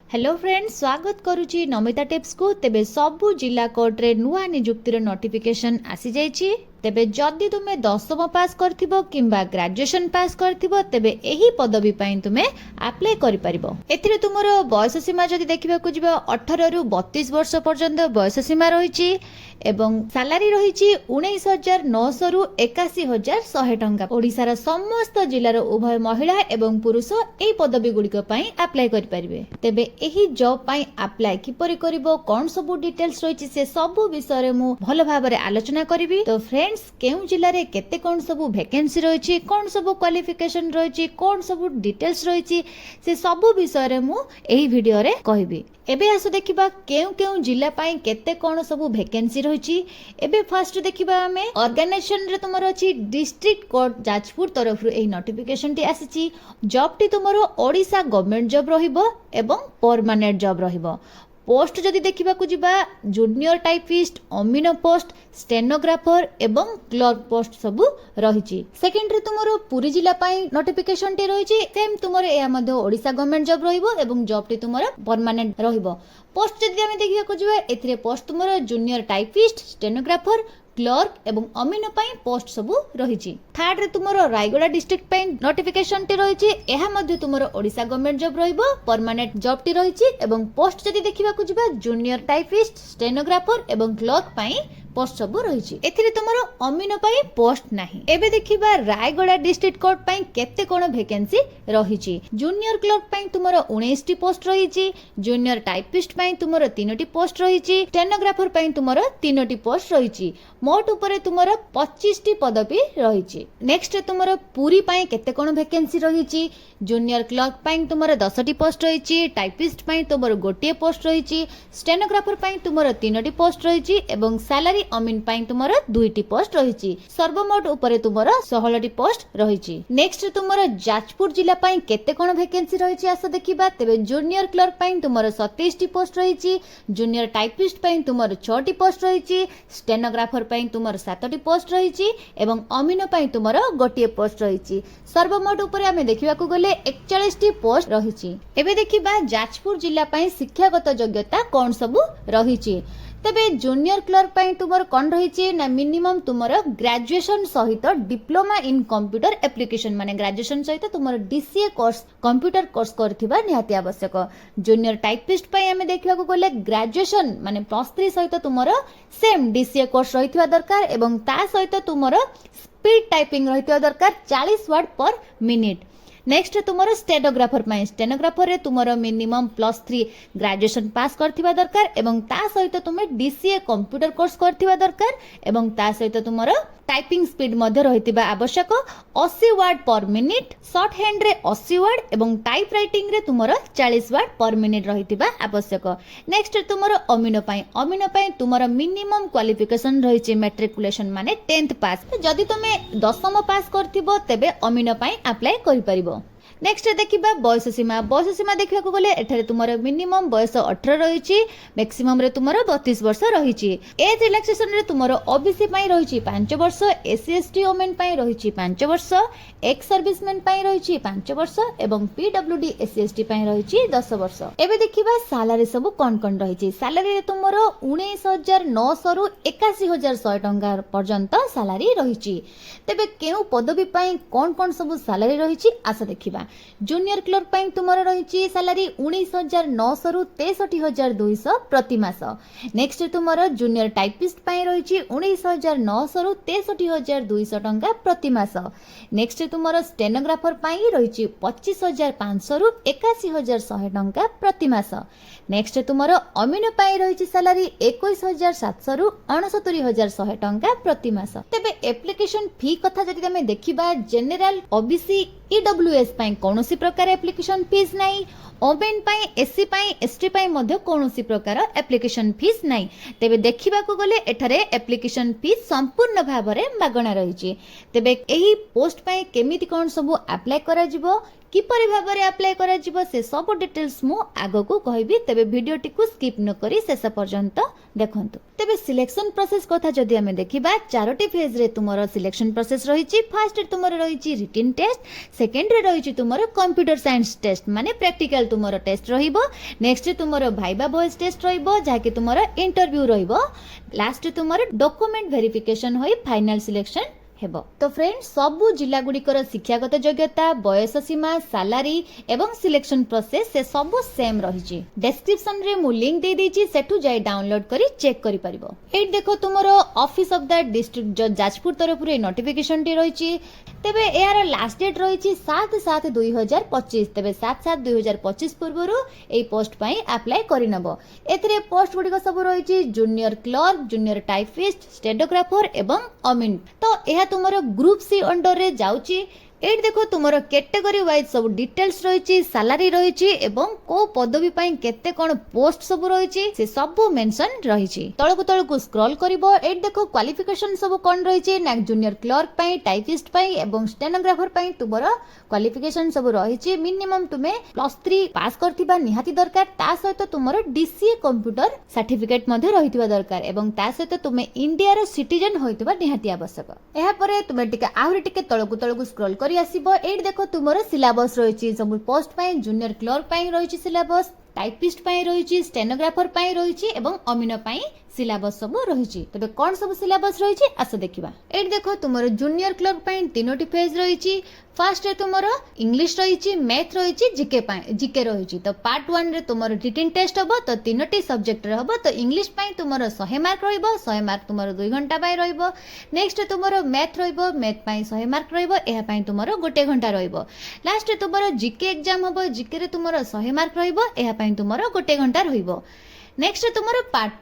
Hello friends, स्वागत करुच्ची Namita tips को। तेबे सबु जिला कोर्ट रे नुआ नियुक्तिर नोटिफिकेशन आसी जाइछि। तेबे जदि तुमे 10वीं पास करथिबो किंबा ग्रेजुएशन पास करथिबो तेबे एही पदवी पई तुमे अप्लाई करि परिबो। एथिरे तुमरो बयस सीमा जदि देखिबा को जिबो 18 रु 32 वर्ष पर्यंत बयस सीमा रहिछि एवं सैलरी रहिछि 19,900 रु 81,100 टंका। ओडिसा समस्त जिल्लार उभय महिला एवं पुरुष एही पदवी गुड़िक पई अप्लाई करि परिबे। तेबे एही जॉब पई अप्लाई किपरि करिवो, कोन सब डिटेल्स रहिछि से सब विषय रे मु भलो भाबरे आलोचना करिवि। तो फ्रेंड्स, केउ जिल्ला रे केते कोन सब वैकेंसी रहिछि, कोन सब क्वालिफिकेशन रहिछि, कोन सब डिटेल्स रहिछि से सब विषय रे मु एही वीडियो रे कहिबि। एबे आसो देखिबा केउ केउ जिल्ला पई केते कोन सब वैकेंसी रहिछि। एबे फर्स्ट देखिबा हमें ऑर्गेनाइजेशन रे तुमरो अछि डिस्ट्रिक्ट कोर्ट जाजपुर तरफ रु एही नोटिफिकेशन टी आसीछि। जॉब टी तुमरो ओडिसा गवर्नमेंट जॉब रहिबो एवं परमानेंट जॉब रहिबो। पोस्ट जदि देखिबा को जिबा जूनियर टाइपिस्ट, अमीनो पोस्ट, स्टेनोग्राफर एवं क्लर्क पोस्ट सब रहिछि। सेकेंड रे तुमरो पुरी जिला पई नोटिफिकेशन टी रहिछि। सेम तुमरो एया मध्ये ओडिसा गवर्नमेंट जॉब रहिबो एवं जॉब टी तुमरो परमानेंट रहिबो। पोस्ट जदि हम देखिबा को जिबा एथिरे पोस्ट तुमरो जूनियर टाइपिस्ट, स्टेनोग्राफर, क्लर्क एवं अमीनो पई पोस्ट सब रहिछि। थर्ड रे तुमरो रायगड़ा डिस्ट्रिक्ट पई नोटिफिकेशन टी रहिछि। एहा मध्ये तुमरो ओडिसा गवर्नमेंट जॉब रहिबो, परमानेंट जॉब टी रहिछि एवं पोस्ट जदि देखिबा को जिबा जूनियर टाइपिस्ट, स्टेनोग्राफर एवं क्लर्क पई पोस्ट सब रहिछि। एथिरे तुमरो अमीनो पई पोस्ट नाही। एबे देखिबा रायगड़ा डिस्ट्रिक्ट कोर्ट पई केते कोन वैकेंसी रहिछि। जूनियर क्लर्क पई तुमरो 19 टी पोस्ट रहिछि, जूनियर टाइपिस्ट पई तुमरो 3 टी पोस्ट रहिछि, स्टेनोग्राफर पई तुमरो 3 टी पोस्ट रहिछि। मोट उपरे तुमरो 25 टी पदवी रहिछि। नेक्स्ट तुमरो पूरी पई केते कोन वैकेंसी रहिछि। जूनियर क्लर्क पई तुमरो 10 टी पोस्ट रहिछि, टाइपिस्ट पई तुमरो गोटिए पोस्ट रहिछि, स्टेनोग्राफर पई तुमरो 3 टी पोस्ट रहिछि एवं सैलरी अमीन पई तुमरो 2 टी पोस्ट रहिछि। सर्वमोट उपरे तुमरो 16 टी पोस्ट रहिछि। नेक्स्ट तुमरो जाजपुर जिला पई केते कोन वैकेंसी रहिछि आसा देखिबा। तेबे जूनियर क्लर्क पई तुमरो 27 टी पोस्ट रहिछि, जूनियर टाइपिस्ट पई तुमरो 6 टी पोस्ट रहिछि, स्टेनोग्राफर पई तुमरो 7 टी पोस्ट रहिछि एवं अमीनो पई तुमरो गोटिए पोस्ट रहिछि। सर्वमोट उपरे हमें देखिबा को गले 41 टी पोस्ट रहिछि। एबे देखिबा जाजपुर जिला पई शिक्षागत योग्यता कोन सब रहिछि। तबे जूनियर क्लर्क पई तुमर कोन रहिछि ना मिनिमम तुमर ग्रेजुएशन सहित डिप्लोमा इन कंप्यूटर एप्लिकेशन माने ग्रेजुएशन सहित तुमर डीसीए कोर्स कंप्यूटर कोर्स करथिबा निहाती आवश्यक। जूनियर टाइपिस्ट पई हमें देखिबा को गले ग्रेजुएशन माने +3 सहित तुमर सेम डीसीए कोर्स रहिथिबा दरकार एवं ता सहित तुमर स्पीड टाइपिंग रहिथिबा दरकार 40 वर्ड पर मिनिट। नेक्स्ट तुमरो स्टेनोग्राफर पई स्टेनोग्राफर रे तुमरो मिनिमम +3 ग्रेजुएशन पास करथिबा दरकार एवं ता सहित तुमे डीसीए कंप्यूटर कोर्स करथिबा दरकार एवं ता सहित तुमरो टाइपिंग स्पीड मध्ये रहितिबा आवश्यक। 80 word per minute, short hand रे 80 वर्ड एवं टाइप राइटिंग रे तुमरो 40 वर्ड पर मिनिट रहितिबा आवश्यक। नेक्स्ट तुमरो अमीनो पई तुमरो मिनिमम क्वालिफिकेशन रहिछि मैट्रिकुलेशन माने 10th पास। जदि तुमे 10वीं पास करथिबो तेबे अमीनो पई अप्लाई करि परिबो। नेक्स्ट देखिबा बयस सीमा देखिबा को गले एठारे तुमरो मिनिमम बयस 18 रहिछि, मैक्सिमम रे तुमरो 32 वर्ष रहिछि। एज रिलैक्सेशन रे तुमरो ओबीसी पई रहिछि 5 वर्ष, एससी एसटी वुमेन पई रहिछि 5 वर्ष, एक्स सर्विसमैन पई रहिछि 5 वर्ष एवं पीडब्ल्यूडी एससी एसटी पई रहिछि 10 वर्ष। एबे देखिबा सैलरी सब कोन रहिछि। सैलरी रे तुमरो 19,900 रु 81,100 टंका पर्यंत सैलरी रहिछि। तेबे केउ पदवी पई कोन सब सैलरी रहिछि आसा देखिबा। जूनियर क्लर्क पई तुमरो रहिछि सैलरी 19,900 रु 63,200 प्रति मास। नेक्स्ट तुमरो जूनियर टाइपिस्ट पई रहिछि 19,900 रु 63,200 टंका प्रति मास। नेक्स्ट तुमरो स्टेनोग्राफर पई रहिछि 25,500 रु 81,100 टंका प्रति मास। नेक्स्ट तुमरो अमीनो पई रहिछि सैलरी 21,700 रु 69,100 टंका प्रति मास। तेबे एप्लिकेशन फी कथा जदि हमें देखिबा, जनरल ओबीसी ईडब्ल्यूएस पई कोनोसी प्रकार एप्लिकेशन फीस नाही, ओमेन पई एससी पई एसटी पई मध्ये कोनोसी प्रकार एप्लिकेशन फीस नाही। तेबे देखिबा को गले एठारे एप्लिकेशन फीस संपूर्ण भाबरे मागणा रहिछि। तेबे एही पोस्ट पई केमिति कोन सब अप्लाई करा जिवो, किपरि भाबरे अप्लाई करा जिवो से सब डिटेल्स मु आगो को कहबी। तेबे वीडियो टिकु स्किप न करी शेष पर्यंत देखंतु तेबे सिलेक्शन प्रोसेस कथा जदि आमे देखिबा चारोटी फेज रे तुमरो सिलेक्शन प्रोसेस रहिछि। फर्स्ट रे तुमरो रहिछि रिटन टेस्ट, सेकंड रे रहिछि तुमरो कंप्यूटर साइंस टेस्ट माने प्रैक्टिकल तुमरो टेस्ट रहिबो, नेक्स्ट रे तुमरो भाइबा वॉइस टेस्ट रहिबो जाके तुमरो इंटरव्यू रहिबो, लास्ट रे तुमरो डॉक्यूमेंट वेरिफिकेशन होई फाइनल सिलेक्शन हेबो। तो फ्रेंड्स सबु जिला गुड़िकर शिक्षागत योग्यता, बयस सीमा, सैलरी एवं सिलेक्शन प्रोसेस से सबु सेम रहिछि। डिस्क्रिप्शन रे मु लिंक दे देछि, सेठु जाय डाउनलोड करी चेक करि परिबो। ए देखो तुमरो ऑफिस ऑफ द डिस्ट्रिक्ट जो जाजपुर तरफ रे नोटिफिकेशन टी रहिछि। तेबे एआर लास्ट डेट रहिछि 7/7/2025। तेबे 7/7/2025 पूर्वरु ए पोस्ट पई अप्लाई करि नबो। एथरे पोस्ट गुडी को सब रहिछि junior clerk, junior typist, stenographer एवं अमिन। तो एहा तुमरो ग्रुप सी अंडर रे जाउची। एट देखो तुमरो कैटेगरी वाइज सब डिटेल्स रहिछि, सैलरी रहिछि एवं को पदवी पई केते कोन पोस्ट सब रहिछि से सब मेंशन रहिछि। तळकु स्क्रॉल करिवो। एट देखो क्वालिफिकेशन सब कोन रहिछि ना जूनियर क्लर्क पई, टाइपिस्ट पई एवं स्टेनोग्राफर पई तुमरो क्वालिफिकेशन सब रहिछि। मिनिमम तुमे +3 पास करथिबा निहाती दरकार। ता सहित तुमरो डीसीए कंप्यूटर सर्टिफिकेट मध्ये रहितबा दरकार एवं ता सहित तुमे इंडिया रो सिटीजन होइतबा निहाती आवश्यक। एहा परे तुमे टिके आहुरी टिके तळकु स्क्रॉल आसीबो। एट देखो तुमरो सिलेबस रहिछि सब पोस्ट पई, जूनियर क्लर्क पई रहिछि सिलेबस, टाइपिस्ट पई रहिछि, स्टेनोग्राफर पई रहिछि एवं अमिनो पई सिलेबस सब रहिछि। तबे कोन सब सिलेबस रहिछि आस देखिबा। एट देखो तुमरो जूनियर क्लर्क पई तीनोटी फेज रहिछि। फर्स्ट रे तुमरो इंग्लिश रहिछि, मैथ रहिछि, जीके रहिछि। तो पार्ट 1 रे तुमरो रिटन टेस्ट हबो। तो तीनोटी सब्जेक्ट रे हबो। तो इंग्लिश पई तुमरो 100 मार्क रहइबो, 100 मार्क तुमरो 2 घंटा पई रहइबो। नेक्स्ट तुमरो मैथ रहइबो, मैथ पई 100 मार्क रहइबो, एहा पई तुमरो 1 घंटा रहइबो। लास्ट रे तुमरो जीके एग्जाम हबो, जीके रे तुमरो 100 मार्क रहइबो, एहा पई तुमरो 1 घंटा रहइबो। नेक्स्ट तुमरो पार्ट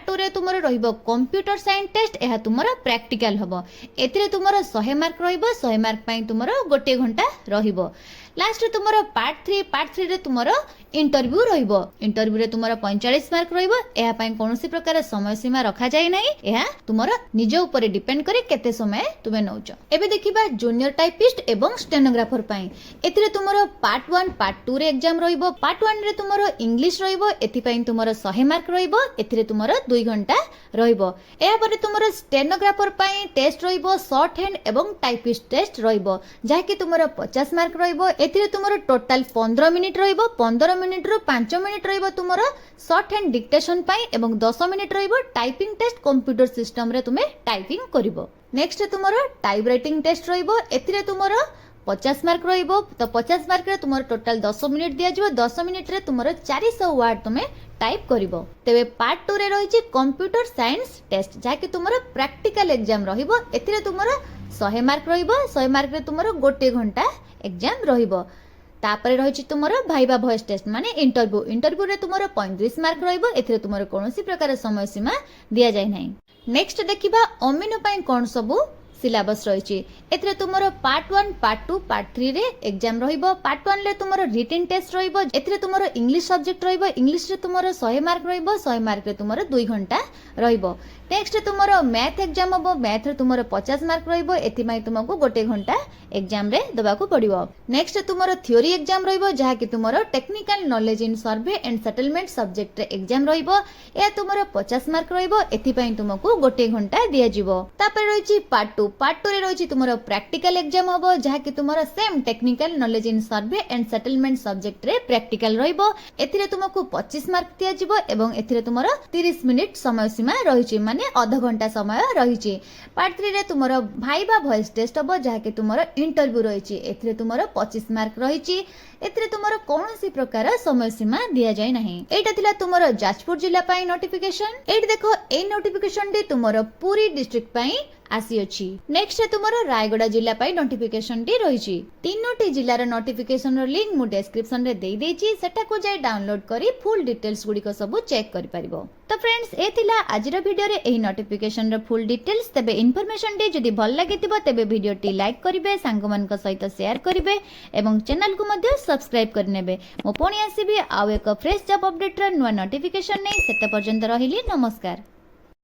2 रे तुमरो रहइबो कंप्यूटर साइंस टेस्ट, एहा तुमरो प्रैक्टिकल हबो। एथिरे तुमरो 100 मार्क रहइबो, 100 मार्क पई तुमरो 1 घंटा रहइबो। लास्ट रे तुमरो पार्ट 3 रे तुमरो इंटरव्यू रहइबो। इंटरव्यू रे तुमरो 45 मार्क रहइबो। एहा पई कोनोसी प्रकार समय सीमा रखा जाय नै। एहा तुमरो निज ऊपर डिपेंड करे केते समय तुमे नउचो। एबे देखिबा जूनियर टाइपिस्ट एवं स्टेनोग्राफर पई। एथिरे तुमरो पार्ट 1 पार्ट 2 रे एग्जाम रहइबो। पार्ट 1 रे तुमरो इंग्लिश रहइबो, एथि पई तुमरो 100 मार्क रहइबो। एथिरे तुमरो 2 घंटा रहइबो। एहा परे तुमरो स्टेनोग्राफर पई टेस्ट रहइबो, शॉर्ट हैंड एवं टाइपिस्ट टेस्ट रहइबो जाहा कि तुमरो 50 मार्क रहइबो। एथिरे तुमरो टोटल 15 मिनिट रहइबो। 15 मिनिट रो 5 मिनिट रहइबो तुमरो शॉर्ट हैंड डिक्टेशन पई एवं 10 मिनिट रहइबो टाइपिंग टेस्ट कंप्यूटर सिस्टम रे तुमे टाइपिंग करिवो। नेक्स्ट तुमरो टाइप राइटिंग टेस्ट रहइबो। एथिरे तुमरो 50 मार्क रहइबो। तो 50 मार्क रे तुमरो टोटल 10 मिनिट दिया जिवो। 10 मिनिट रे तुमरो 400 वर्ड तुमे टाइप करिवो। तेबे पार्ट 2 रे रहिछि कंप्यूटर साइंस टेस्ट जाहा कि तुमरो प्रैक्टिकल एग्जाम रहिबो। एथिरे तुमरो 100 मार्क रहिबो। 100 मार्क रे तुमरो 1 घंटा एग्जाम रहिबो। तापरे रहिछि तुमरो भाइबा वॉइस टेस्ट माने इंटरव्यू रे तुमरो 35 मार्क रहिबो। एथिरे तुमरो कोनोसी प्रकार समय सीमा दिया जाय नै। नेक्स्ट देखिबा अमिनो पई कोन सबु सिलेबस रहिछि। एथिरे तुमरो पार्ट 1 पार्ट 2 पार्ट 3 रे एग्जाम रहिबो। पार्ट 1 ले तुमरो रिटन टेस्ट रहिबो। एथिरे तुमरो इंग्लिश सब्जेक्ट रहिबो। इंग्लिश रे तुमरो 100 मार्क रहिबो। 100 मार्क रे तुमरो 2 घंटा रहिबो। नेक्स्ट तुमरो मैथ एग्जाम हबो। मैथ रे तुमरो 50 मार्क रहिबो। एथि पई तुमको 1 घंटा एग्जाम रे दबाको पड़िबो। नेक्स्ट तुमरो थ्योरी एग्जाम रहिबो जहा कि तुमरो technical knowledge in survey and settlement subject रे एग्जाम रहिबो। ए तुमरो 50 मार्क रहिबो। एथि पई तुमको 1 घंटा दिया जिवो। तापर रहिछि पार्ट 2 रे रहिछि तुमरो प्रैक्टिकल एग्जाम हबो जहा कि तुमरो same technical knowledge in survey and settlement subject रे प्रैक्टिकल रहिबो। एथिरे तुमको 25 मार्क दिया जिवो एवं एथिरे तुमरो 30 मिनिट समय सीमा रहिछि माने आधा घंटा समय रहिछि। पार्ट 3 रे तुमरो भाइबा वॉइस टेस्ट हबो जहा कि तुमरो इंटरव्यू रहिछि। एथिरे तुमरो 25 मार्क रहिछि। एथिरे तुमरो कोनोसी प्रकार समय सीमा दिया जाय नाही। एटा थिला तुमरो जाजपुर जिल्ला पई नोटिफिकेशन। एट देखो ए नोटिफिकेशन डी तुमरो पूरी डिस्ट्रिक्ट पई आसी अछि। नेक्स्ट तुमरो रायगड़ा जिल्ला पई नोटिफिकेशन टी रहिछि। तीनोटी जिल्लार नोटिफिकेशन रो लिंक मु डिस्क्रिप्शन रे देई देछि। सेटा को जाय डाउनलोड करी फुल डिटेल्स गुडी को सब चेक करि परिबो। तो फ्रेंड्स ए थिला आजिर वीडियो रे एही नोटिफिकेशन रो फुल डिटेल्स। तबे इन्फॉर्मेशन टी जदी भल लागितिबो तबे वीडियो टी लाइक करिवे, सांगमान को सहित शेयर करिवे एवं चैनल को मध्ये सब्सक्राइब करनेबे। मो पुणी आसीबे आउ एक फ्रेश जॉब अपडेट रो नुवा नोटिफिकेशन नै। सेते पर्यंत रहिली नमस्कार।